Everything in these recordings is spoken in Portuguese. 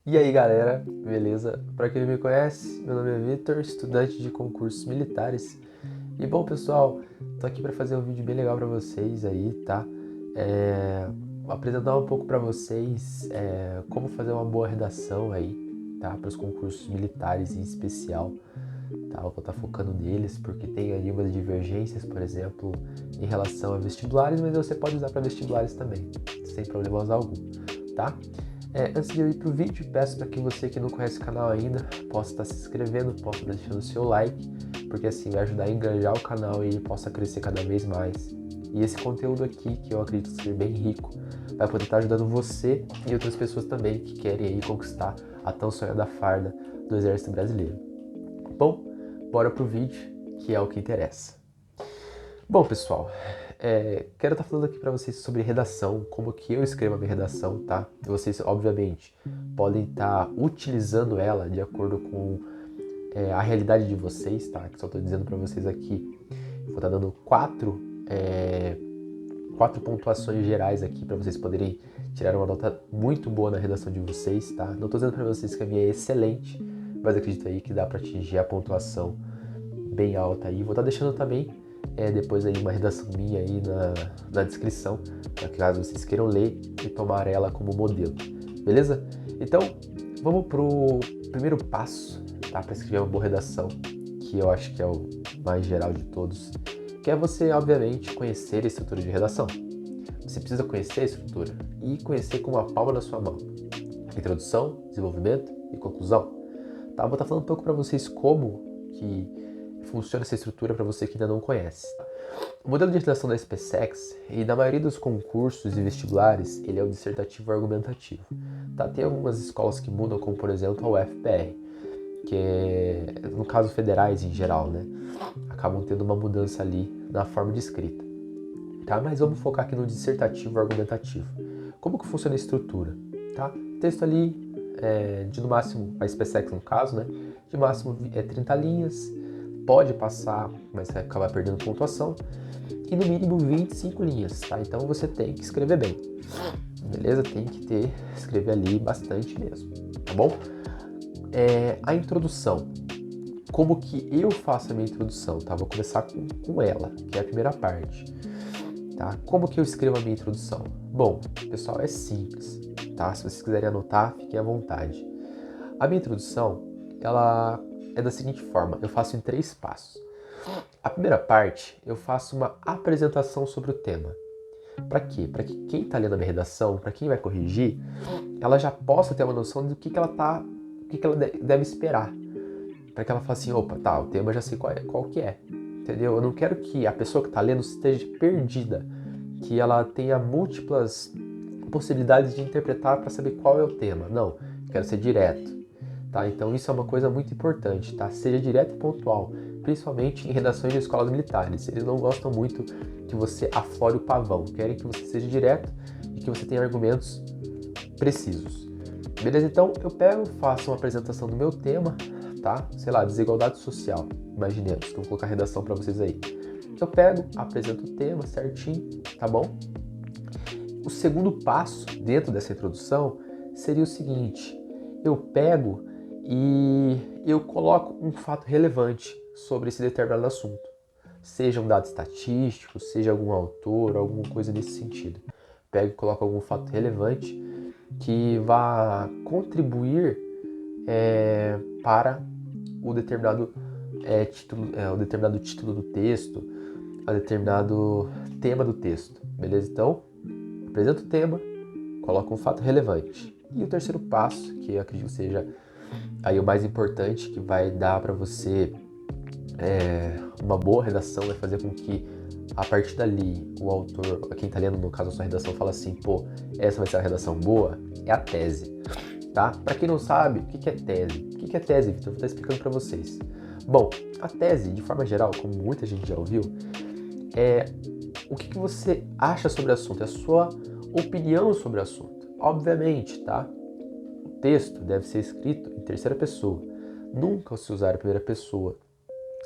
E aí galera, beleza? Para quem não me conhece, meu nome é Vitor, estudante de concursos militares. E bom pessoal, tô aqui para fazer um vídeo bem legal para vocês aí, tá? Apresentar um pouco para vocês como fazer uma boa redação aí, tá? Para os concursos militares em especial, tá? Eu vou estar focando neles porque tem ali umas divergências, por exemplo, em relação a vestibulares, mas você pode usar para vestibulares também, sem problemas algum, tá? Antes de eu ir pro vídeo, peço para que você que não conhece o canal ainda possa estar se inscrevendo, possa estar deixando o seu like, porque assim vai ajudar a engajar o canal e ele possa crescer cada vez mais. E esse conteúdo aqui, que eu acredito ser bem rico, vai poder estar ajudando você e outras pessoas também que querem aí conquistar a tão sonhada farda do Exército Brasileiro. Bom, bora pro vídeo, que é o que interessa. Bom, pessoal, quero estar falando aqui para vocês sobre redação, como que eu escrevo a minha redação, tá? E vocês, obviamente, podem estar utilizando ela de acordo com a realidade de vocês, tá? Que só estou dizendo para vocês aqui. Vou estar dando quatro pontuações gerais aqui para vocês poderem tirar uma nota muito boa na redação de vocês, tá? Não estou dizendo para vocês que a minha é excelente, mas acredito aí que dá para atingir a pontuação bem alta aí. Vou estar deixando também depois aí uma redação minha aí na descrição, para caso vocês queiram ler e tomar ela como modelo, beleza? Então, vamos pro primeiro passo, tá? Para escrever uma boa redação, que eu acho que é o mais geral de todos, que é você, obviamente, conhecer a estrutura de redação. Você precisa conhecer a estrutura e conhecer com uma palma na sua mão. Introdução, desenvolvimento e conclusão. Tá? Vou estar falando um pouco para vocês como que funciona essa estrutura para você que ainda não conhece. O modelo de redação da SpaceX e da maioria dos concursos e vestibulares, ele é o dissertativo argumentativo. Tá? Tem algumas escolas que mudam, como por exemplo a UFPR, que é, no caso federais em geral, né? Acabam tendo uma mudança ali na forma de escrita. Tá? Mas vamos focar aqui no dissertativo argumentativo. Como que funciona a estrutura? Tá? Texto ali de no máximo, a SpaceX no caso, né? De máximo 30 linhas, pode passar, mas vai acabar perdendo pontuação, e no mínimo 25 linhas, tá? Então você tem que escrever bem, beleza? Tem que escrever ali bastante mesmo, tá bom? A introdução. Como que eu faço a minha introdução, tá? Vou começar com ela, que é a primeira parte, tá? Como que eu escrevo a minha introdução? Bom, pessoal, é simples, tá? Se vocês quiserem anotar, fiquem à vontade. A minha introdução, ela é da seguinte forma, eu faço em 3 passos. A primeira parte, eu faço uma apresentação sobre o tema. Para quê? Para que quem está lendo a minha redação, para quem vai corrigir, ela já possa ter uma noção do que ela deve esperar. Para que ela fale assim, opa, tá, o tema eu já sei qual que é. Entendeu? Eu não quero que a pessoa que está lendo esteja perdida, que ela tenha múltiplas possibilidades de interpretar para saber qual é o tema. Não, quero ser direto. Tá? Então isso é uma coisa muito importante, tá? Seja direto e pontual, principalmente em redações de escolas militares. Eles não gostam muito que você afore o pavão, querem que você seja direto e que você tenha argumentos precisos. Beleza? Então eu faço uma apresentação do meu tema, tá? Sei lá, desigualdade social, imaginemos, que eu vou colocar a redação para vocês aí. Eu apresento o tema certinho, tá bom? O segundo passo dentro dessa introdução seria o seguinte: eu pego e eu coloco um fato relevante sobre esse determinado assunto. Seja um dado estatístico, seja algum autor, alguma coisa nesse sentido. Pego e coloco algum fato relevante que vá contribuir para o determinado o determinado título do texto, o determinado tema do texto. Beleza? Então, apresento o tema, coloco um fato relevante. E o terceiro passo, que eu acredito que seja aí o mais importante, que vai dar para você uma boa redação, vai fazer com que a partir dali o autor, quem está lendo no caso a sua redação, fala assim, pô, essa vai ser a redação boa, é a tese, tá? Para quem não sabe, o que é tese? O que é tese, Vitor? Vou estar explicando para vocês. Bom, a tese, de forma geral, como muita gente já ouviu, é o que você acha sobre o assunto, é a sua opinião sobre o assunto. Obviamente, tá? O texto deve ser escrito em terceira pessoa. Nunca se usar a primeira pessoa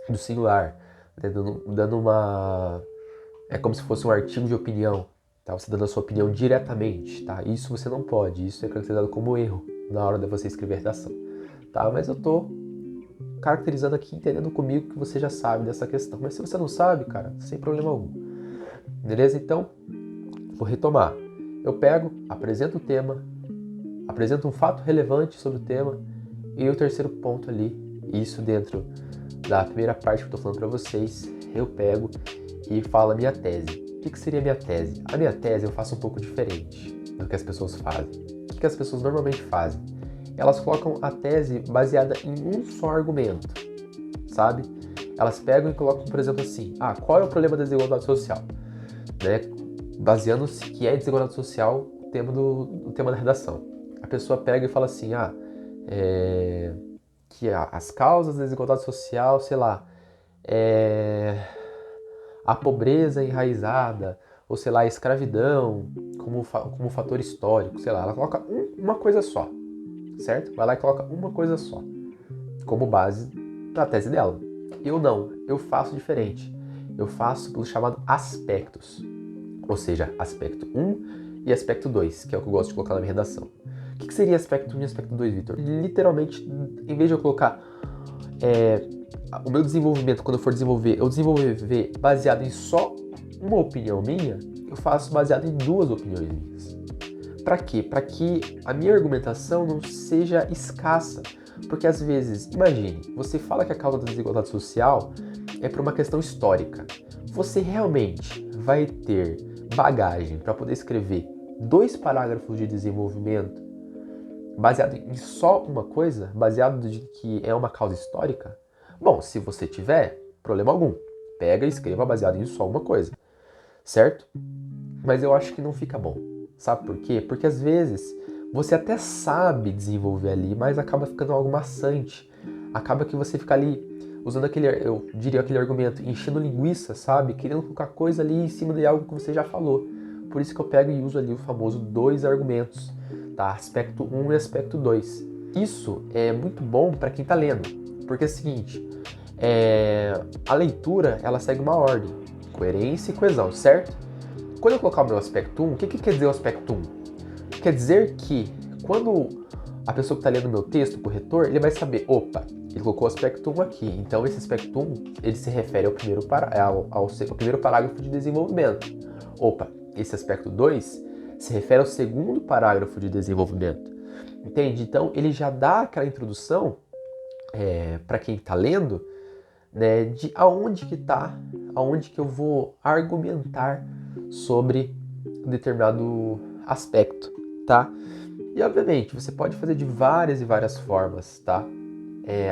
do singular, né? Dando uma... É como se fosse um artigo de opinião, tá? Você dando a sua opinião diretamente, tá? Isso você não pode, isso é caracterizado como erro, na hora de você escrever a redação, tá? Mas eu tô caracterizando aqui, entendendo comigo que você já sabe dessa questão. Mas se você não sabe, cara, sem problema algum. Beleza? Então, vou retomar. Eu pego, apresento o tema, apresento um fato relevante sobre o tema e o terceiro ponto ali, isso dentro da primeira parte que eu estou falando para vocês, eu pego e falo a minha tese. O que seria a minha tese? A minha tese eu faço um pouco diferente do que as pessoas fazem. O que as pessoas normalmente fazem? Elas colocam a tese baseada em um só argumento, sabe? Elas pegam e colocam, por exemplo, assim, qual é o problema da desigualdade social? Né? Baseando-se que é desigualdade social o tema da redação. A pessoa pega e fala assim, que as causas da desigualdade social, sei lá, a pobreza enraizada, ou sei lá, a escravidão como fator histórico, sei lá, ela coloca uma coisa só, certo? Vai lá e coloca uma coisa só, como base para a tese dela. Eu não, eu faço diferente. Eu faço pelo chamado aspectos, ou seja, aspecto 1 e aspecto 2, que é o que eu gosto de colocar na minha redação. O que seria aspecto 1 e aspecto 2, Vitor? Literalmente, em vez de eu colocar o meu desenvolvimento, quando eu for desenvolver, eu desenvolver baseado em só uma opinião minha, eu faço baseado em duas opiniões minhas. Para quê? Para que a minha argumentação não seja escassa. Porque às vezes, imagine, você fala que a causa da desigualdade social é por uma questão histórica. Você realmente vai ter bagagem para poder escrever 2 parágrafos de desenvolvimento baseado em só uma coisa, baseado de que é uma causa histórica? Bom, se você tiver, problema algum. Pega e escreva baseado em só uma coisa, certo? Mas eu acho que não fica bom. Sabe por quê? Porque às vezes você até sabe desenvolver ali, mas acaba ficando algo maçante. Acaba que você fica ali usando eu diria aquele argumento, enchendo linguiça, sabe? Querendo colocar coisa ali em cima de algo que você já falou. Por isso que eu pego e uso ali o famoso 2 argumentos, tá? Aspecto 1 e aspecto 2. Isso é muito bom para quem está lendo, porque é o seguinte, a leitura ela segue uma ordem, coerência e coesão, certo? Quando eu colocar o meu aspecto 1, o que quer dizer o aspecto 1? Quer dizer que quando a pessoa que está lendo o meu texto, o corretor, ele vai saber, opa, ele colocou o aspecto 1 aqui, então esse aspecto 1 ele se refere ao primeiro parágrafo de desenvolvimento. Opa, esse aspecto 2 se refere ao segundo parágrafo de desenvolvimento. Entende? Então ele já dá aquela introdução para quem está lendo, né, de aonde que eu vou argumentar sobre um determinado aspecto, tá? E obviamente você pode fazer de várias e várias formas, tá?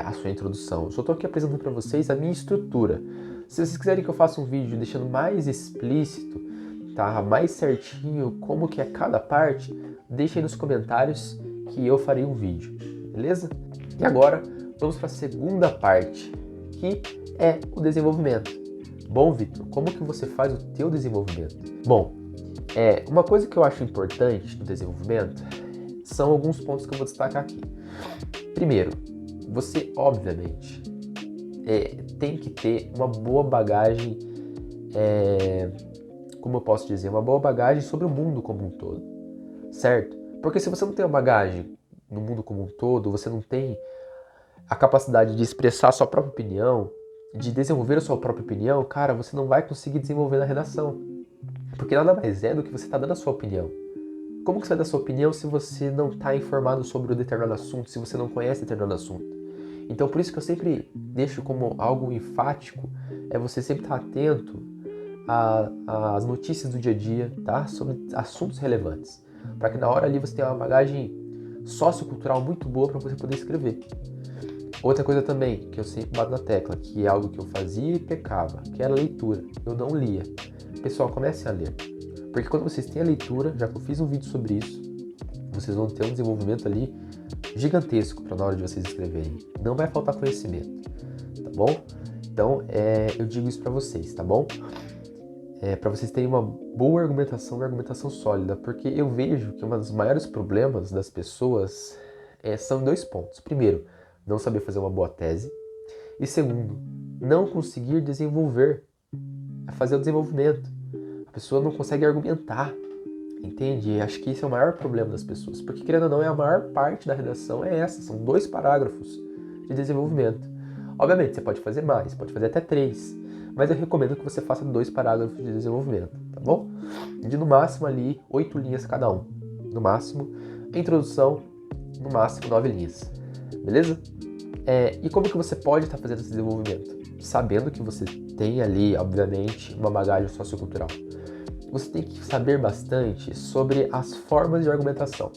A sua introdução. Eu só estou aqui apresentando para vocês a minha estrutura. Se vocês quiserem que eu faça um vídeo deixando mais explícito, tá? Mais certinho como que é cada parte, deixem nos comentários que eu farei um vídeo, beleza? E agora vamos para a segunda parte, que é o desenvolvimento. Bom, Vitor, como que você faz o teu desenvolvimento? Bom, uma coisa que eu acho importante no desenvolvimento são alguns pontos que eu vou destacar aqui. Primeiro, você, obviamente, tem que ter uma boa bagagem, como eu posso dizer, uma boa bagagem sobre o mundo como um todo, certo? Porque se você não tem uma bagagem no mundo como um todo, você não tem a capacidade de expressar a sua própria opinião, de desenvolver a sua própria opinião, cara, você não vai conseguir desenvolver na redação. Porque nada mais é do que você está dando a sua opinião. Como que você vai dar a sua opinião se você não está informado sobre um determinado assunto, se você não conhece determinado assunto? Então, por isso que eu sempre deixo como algo enfático, você sempre estar atento às notícias do dia a dia, tá? Sobre assuntos relevantes. Para que na hora ali você tenha uma bagagem sociocultural muito boa para você poder escrever. Outra coisa também, que eu sempre bato na tecla, que é algo que eu fazia e pecava, que era a leitura. Eu não lia. Pessoal, comecem a ler. Porque quando vocês têm a leitura, já que eu fiz um vídeo sobre isso, vocês vão ter um desenvolvimento ali gigantesco para na hora de vocês escreverem. Não vai faltar conhecimento, tá bom? Então, eu digo isso para vocês, tá bom? Para vocês terem uma boa argumentação, uma argumentação sólida, porque eu vejo que um dos maiores problemas das pessoas são 2 pontos. Primeiro, não saber fazer uma boa tese. E segundo, não conseguir desenvolver, fazer o desenvolvimento. A pessoa não consegue argumentar. Entende? E acho que esse é o maior problema das pessoas, porque querendo ou não, a maior parte da redação é essa, são 2 parágrafos de desenvolvimento. Obviamente, você pode fazer mais, pode fazer até 3, mas eu recomendo que você faça 2 parágrafos de desenvolvimento, tá bom? De no máximo ali 8 linhas cada um, no máximo. A introdução, no máximo 9 linhas, beleza? E como que você pode estar fazendo esse desenvolvimento? Sabendo que você tem ali, obviamente, uma bagagem sociocultural. Você tem que saber bastante sobre as formas de argumentação,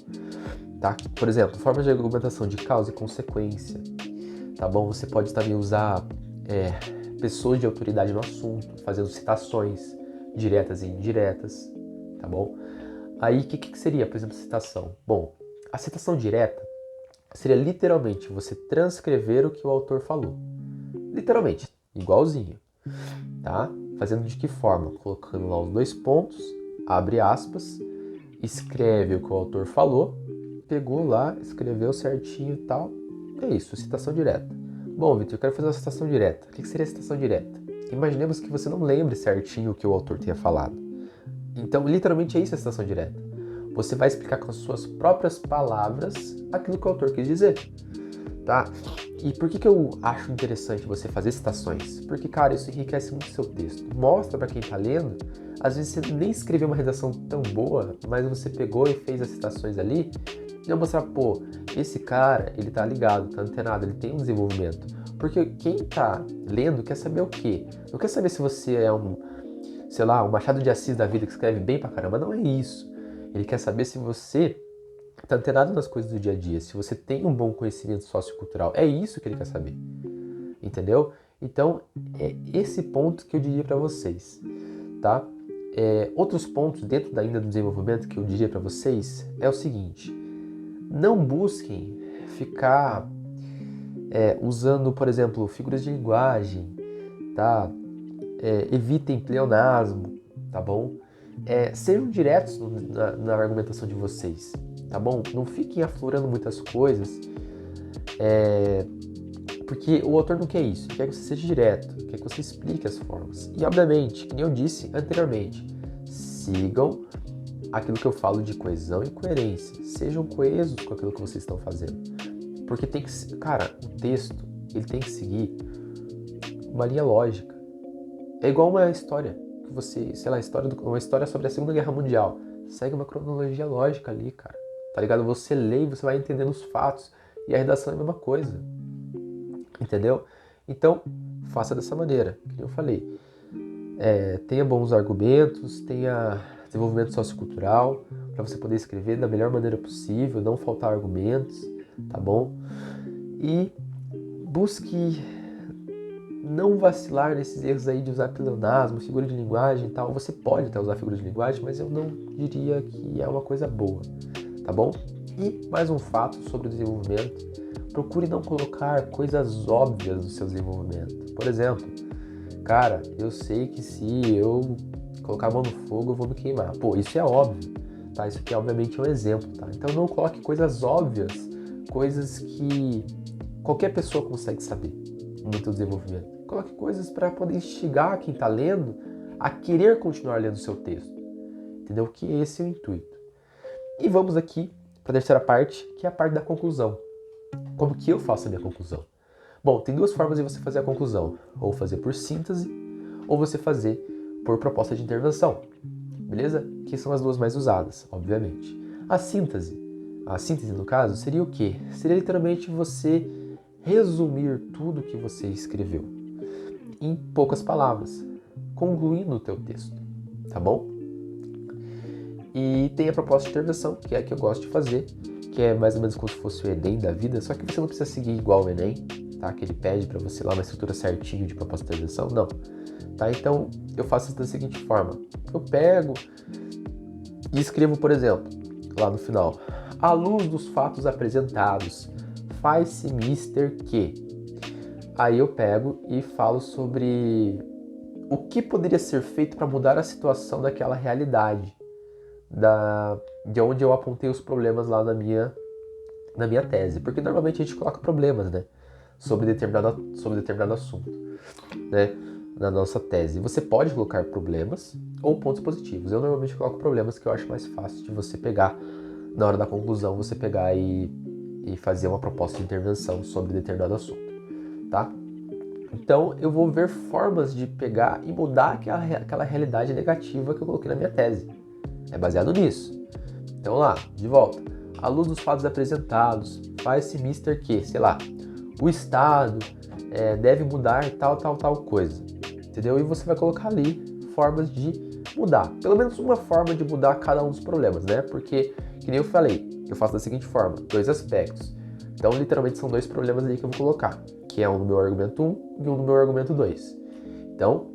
tá? Por exemplo, formas de argumentação de causa e consequência, tá bom? Você pode também usar pessoas de autoridade no assunto, fazendo citações diretas e indiretas, tá bom? Aí, o que seria, por exemplo, citação? Bom, a citação direta seria literalmente você transcrever o que o autor falou. Literalmente, igualzinho, tá? Fazendo de que forma? Colocando lá os 2 pontos, abre aspas, escreve o que o autor falou, pegou lá, escreveu certinho e tal. É isso, citação direta. Bom, Vitor, eu quero fazer uma citação direta. O que seria citação direta? Imaginemos que você não lembre certinho o que o autor tenha falado. Então, literalmente é isso a citação direta. Você vai explicar com as suas próprias palavras aquilo que o autor quis dizer, tá? E por que eu acho interessante você fazer citações? Porque, cara, isso enriquece muito o seu texto. Mostra para quem tá lendo, às vezes você nem escreveu uma redação tão boa, mas você pegou e fez as citações ali, e vai mostrar, pô, esse cara, ele tá ligado, tá antenado, ele tem um desenvolvimento. Porque quem tá lendo quer saber o quê? Não quer saber se você é um Machado de Assis da vida que escreve bem pra caramba, não é isso. Ele quer saber se você tá antenado nas coisas do dia a dia, se você tem um bom conhecimento sociocultural. É isso que ele quer saber, entendeu? Então, é esse ponto que eu diria para vocês, tá? Outros pontos dentro ainda do desenvolvimento que eu diria para vocês é o seguinte: não busquem ficar usando, por exemplo, figuras de linguagem, tá? Evitem pleonasmo, tá bom? Sejam diretos na argumentação de vocês, tá bom? Não fiquem aflorando muitas coisas, porque o autor não quer isso, ele quer que você seja direto, quer que você explique as formas. E, obviamente, como eu disse anteriormente, sigam aquilo que eu falo de coesão e coerência. Sejam coesos com aquilo que vocês estão fazendo. Porque tem que, cara, o texto, ele tem que seguir uma linha lógica. É igual uma história que você, sei lá, uma história sobre a Segunda Guerra Mundial. Segue uma cronologia lógica ali, cara. Tá ligado? Você lê e você vai entendendo os fatos. E a redação é a mesma coisa. Entendeu? Então, faça dessa maneira, que eu falei. Tenha bons argumentos, tenha desenvolvimento sociocultural, para você poder escrever da melhor maneira possível, não faltar argumentos, tá bom? E busque não vacilar nesses erros aí de usar pleonasmo, figura de linguagem e tal. Você pode até usar figura de linguagem, mas eu não diria que é uma coisa boa, tá bom? E mais um fato sobre o desenvolvimento: procure não colocar coisas óbvias no seu desenvolvimento. Por exemplo, cara, eu sei que se eu colocar a mão no fogo eu vou me queimar. Pô, isso é óbvio, tá? Isso aqui obviamente é um exemplo, tá? Então não coloque coisas óbvias, coisas que qualquer pessoa consegue saber no seu desenvolvimento. Coloque coisas para poder instigar quem está lendo a querer continuar lendo o seu texto. Entendeu? Que esse é o intuito. E vamos aqui para a terceira parte, que é a parte da conclusão. Como que eu faço a minha conclusão? Bom, tem 2 formas de você fazer a conclusão. Ou fazer por síntese, ou você fazer por proposta de intervenção. Beleza? Que são as 2 mais usadas, obviamente. A síntese no caso, seria o quê? Seria literalmente você resumir tudo que você escreveu em poucas palavras, concluindo o teu texto, tá bom? E tem a proposta de intervenção, que é a que eu gosto de fazer, que é mais ou menos como se fosse o Enem da vida, só que você não precisa seguir igual o Enem, tá? Que ele pede para você lá uma estrutura certinho de proposta de intervenção, não. Tá? Então, eu faço da seguinte forma: eu pego e escrevo, por exemplo, lá no final: à luz dos fatos apresentados, faz-se mister que... Aí eu pego e falo sobre o que poderia ser feito para mudar a situação daquela realidade, de onde eu apontei os problemas lá na minha tese. Porque normalmente a gente coloca problemas, né, sobre determinado assunto, né? na nossa tese. Você pode colocar problemas ou pontos positivos. Eu normalmente coloco problemas, que eu acho mais fácil de você pegar na hora da conclusão, você pegar e fazer uma proposta de intervenção sobre determinado assunto, tá? Então eu vou ver formas de pegar e mudar aquela realidade negativa que eu coloquei na minha tese. É baseado nisso. Então lá, de volta. À luz dos fatos apresentados, faz-se mister que, sei lá, o Estado deve mudar tal coisa. Entendeu? E você vai colocar ali formas de mudar. Pelo menos uma forma de mudar cada um dos problemas, né? Porque, que nem eu falei, eu faço da seguinte forma, 2 aspectos. Então, literalmente, são 2 problemas ali que eu vou colocar, que é um no meu argumento 1 e um no meu argumento 2. Então,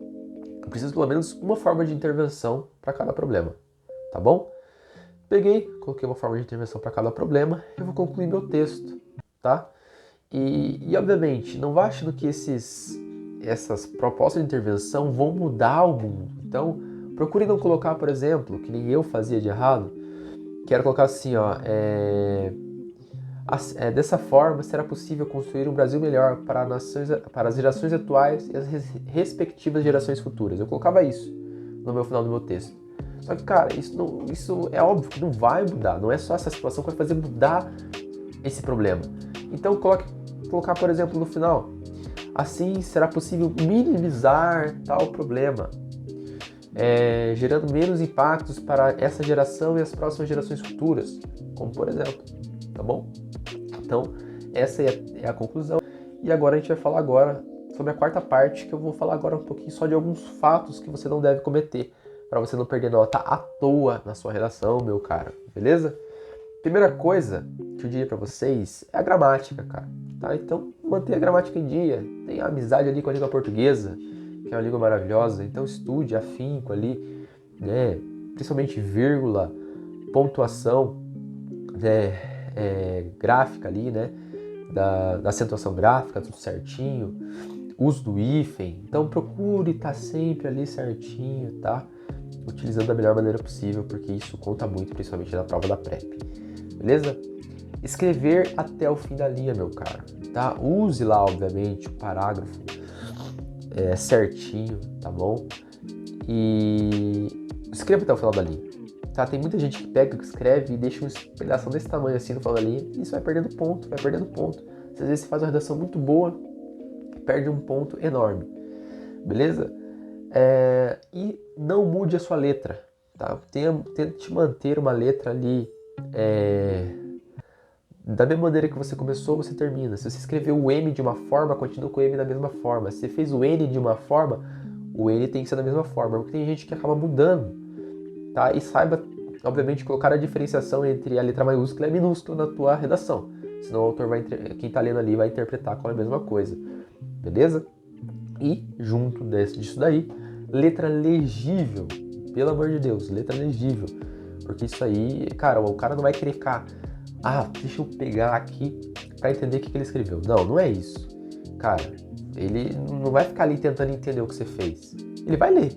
eu preciso pelo menos uma forma de intervenção para cada problema, tá bom? Peguei, coloquei uma forma de intervenção para cada problema, eu vou concluir meu texto, tá? E obviamente, não vá achando que essas propostas de intervenção vão mudar o mundo. Então, procure não colocar, por exemplo, que nem eu fazia de errado, quero colocar assim, ó, dessa forma será possível construir um Brasil melhor para as gerações atuais e as respectivas gerações futuras. Eu colocava isso no meu final do meu texto. Só que, cara, isso é óbvio que não vai mudar. Não é só essa situação que vai fazer mudar esse problema. Então, colocar, por exemplo, no final, assim será possível minimizar tal problema, gerando menos impactos para essa geração e as próximas gerações futuras, como por exemplo, tá bom? Então, essa é a conclusão. E agora a gente vai falar sobre a quarta parte, que eu vou falar agora um pouquinho só de alguns fatos que você não deve cometer, para você não perder nota à toa na sua redação, meu cara, beleza? Primeira coisa que eu diria para vocês é a gramática, cara, tá? Então, mantenha a gramática em dia, tenha amizade ali com a língua portuguesa, que é uma língua maravilhosa, então estude afinco ali, né? Principalmente vírgula, pontuação, né? Gráfica ali, né? Da acentuação gráfica, tudo certinho, uso do hífen, então procure estar sempre ali certinho, tá? Utilizando da melhor maneira possível, porque isso conta muito, principalmente na prova da PrEP, beleza? Escrever até o fim da linha, meu cara, tá? Use lá, obviamente, o parágrafo certinho, tá bom? E escreva até o final da linha, tá? Tem muita gente que pega, que escreve e deixa um pedaço desse tamanho assim no final da linha, e isso vai perdendo ponto. Às vezes você faz uma redação muito boa, perde um ponto enorme, beleza? E não mude a sua letra, tá? Tente manter uma letra ali da mesma maneira que você começou, você termina. Se você escreveu o M de uma forma, continua com o M da mesma forma. Se você fez o N de uma forma, o N tem que ser da mesma forma, porque tem gente que acaba mudando, tá? E saiba, obviamente, colocar a diferenciação entre a letra maiúscula e a minúscula na tua redação. Senão o autor quem tá lendo ali vai interpretar como a mesma coisa, beleza? E, junto disso daí, letra legível. Pelo amor de Deus, letra legível. Porque isso aí, cara, o cara não vai querer ficar... deixa eu pegar aqui pra entender o que ele escreveu. Não é isso. Cara, ele não vai ficar ali tentando entender o que você fez. Ele vai ler.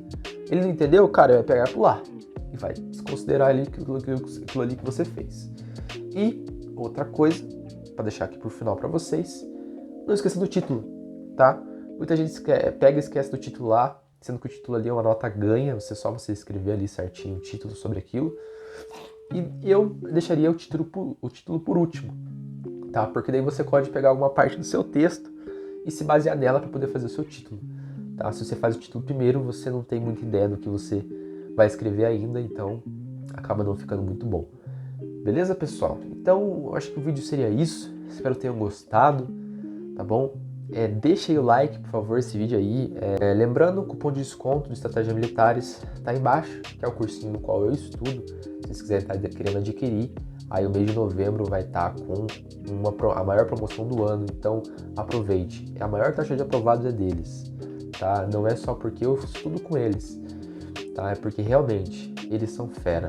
Ele não entendeu, cara, ele vai pegar e pular. E vai desconsiderar ali aquilo ali que você fez. E outra coisa, pra deixar aqui por final pra vocês, não esqueça do título, tá? Muita gente pega e esquece do título lá, sendo que o título ali é uma nota ganha, você escrever ali certinho o título sobre aquilo. E eu deixaria o título por último, tá? Porque daí você pode pegar alguma parte do seu texto e se basear nela para poder fazer o seu título, tá? Se você faz o título primeiro, você não tem muita ideia do que você vai escrever ainda, então acaba não ficando muito bom. Beleza, pessoal? Então, eu acho que o vídeo seria isso. Espero que tenham gostado, tá bom? Deixa aí o like, por favor, esse vídeo aí. Lembrando, o cupom de desconto de Estratégia Militares tá aí embaixo, que é o cursinho no qual eu estudo. Se vocês quiserem estar querendo adquirir, aí o mês de novembro vai estar com a maior promoção do ano, então aproveite. A maior taxa de aprovados é deles, tá? Não é só porque eu estudo com eles, tá? É porque realmente eles são fera,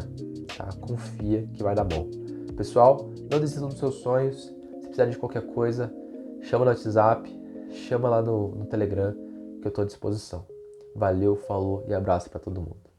tá? Confia que vai dar bom. Pessoal, não desistam dos seus sonhos. Se precisarem de qualquer coisa, chama no WhatsApp, chama lá no Telegram, que eu estou à disposição. Valeu, falou e abraço para todo mundo.